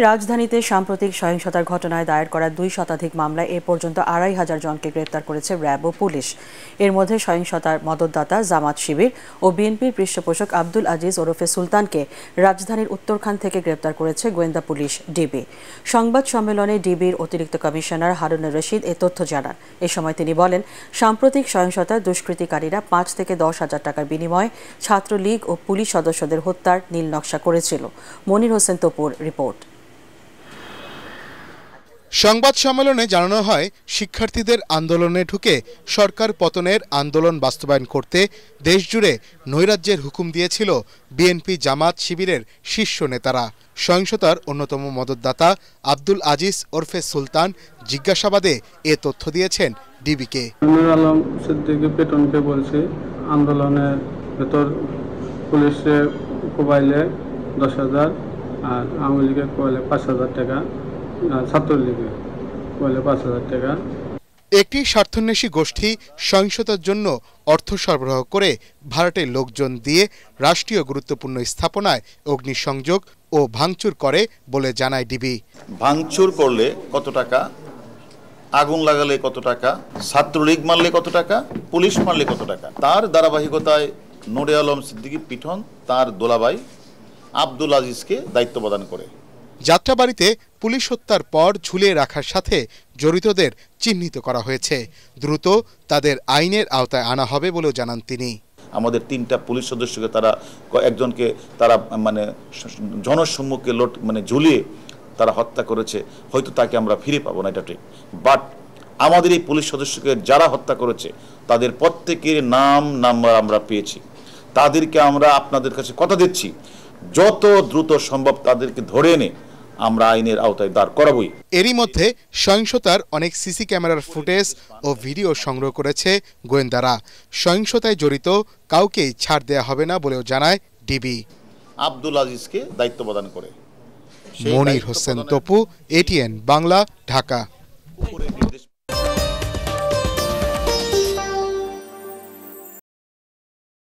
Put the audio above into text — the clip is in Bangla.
রাজধানীতে সাম্প্রতিক সহিংসতার ঘটনায় দায়ের করা ২ শতাধিক মামলায় এ পর্যন্ত ২৫০০ জনকে গ্রেপ্তার করেছে র্যাব ও পুলিশ। এর মধ্যে সহিংসতার মদতদাতা জামাত শিবির ও বিএনপির পৃষ্ঠপোষক আব্দুল আজিজ ওরফে সুলতানকে রাজধানীর উত্তরখান থেকে গ্রেপ্তার করেছে গোয়েন্দা পুলিশ ডিবি। সংবাদ সম্মেলনে ডিবির অতিরিক্ত কমিশনার হারুনুর রশিদ এ তথ্য জানান। এ সময় তিনি বলেন, সাম্প্রতিক সহিংসতায় দুষ্কৃতিকারীরা ৫ থেকে ১০,০০০ টাকার বিনিময়ে ছাত্রলীগ ও পুলিশ সদস্যদের হত্যার নীল নকশা করেছিল। মনির হোসেন তপুর রিপোর্ট। সংবাদ সম্মেলনে জানানো হয়, শিক্ষার্থীদের আন্দোলনে ঢুকে সরকার পতনের আন্দোলন বাস্তবায়ন করতে দেশজুড়ে নৈরাজ্যের হুকুম দিয়েছিল বিএনপি জামাত শিবিরের শীর্ষ নেতারা। সহিংসতার অন্যতম মদতদাতা আব্দুল আজিজ ওরফে সুলতান জিজ্ঞাসাবাদে এ তথ্য দিয়েছেন ডিবিকে। আলম সিদ্দিকী পেটনকে বলছি, আন্দোলনের ভেতর পুলিশে কোবাইলে ১০,০০০ আর আওয়ামী লীগের কোবাইলে ৫,০০০ টাকা, ছাত্রলীগের কোবাইলে ৫,০০০ টাকা। একটি স্বার্থান্বেষী গোষ্ঠী সহিংসতার জন্য অর্থ সরবরাহ করে ভাড়াটে লোকজন দিয়ে রাষ্ট্রীয় গুরুত্বপূর্ণ স্থাপনায় অগ্নিসংযোগ ও ভাঙচুর করে বলে জানায় ডিবি। ভাঙচুর করলে কত টাকা, আগুন লাগালে কত টাকা, ছাত্রলীগ মারলে কত টাকা, পুলিশ মারলে কত টাকা, তার ধারাবাহিকতায় নূরে আলম সিদ্দিকী পিঠন তার দোলাভাই আব্দুল আজিজকে দায়িত্ব প্রদান করে। যাত্রাবাড়িতে পুলিশ হত্যার পর ঝুলিয়ে রাখার সাথে জড়িতদের চিহ্নিত করা হয়েছে। দ্রুত তাদের আইনের আওতায় আনা হবে বলেও জানান তিনি। আমাদের ৩টা পুলিশ সদস্যকে তারা একজনকে তারা জনসম্মুখে ঝুলিয়ে তারা হত্যা করেছে। হয়তো তাকে আমরা ফিরে পাবো না, এটা ঠিক, বাট আমাদের এই পুলিশ সদস্যকে যারা হত্যা করেছে তাদের প্রত্যেকের নাম নাম্বার আমরা পেয়েছি। তাদেরকে আমরা আপনাদের কাছে কথা দিচ্ছি, যত দ্রুত সম্ভব তাদেরকে ধরে এনে আমরা আইনের আওতায় দাঁড় করাবই। এরই মধ্যে সহিংসতার অনেক সিসি ক্যামেরার ফুটেজ ও ভিডিও সংগ্রহ করেছে গোয়েন্দারা। সহিংসতায় জড়িত কাউকেই ছাড় দেয়া হবে না বলেও জানায় ডিবি। আব্দুল আজিজকে দায়িত্ব প্রদান করে। মনির হোসেন তপু, এটিএন বাংলা, ঢাকা।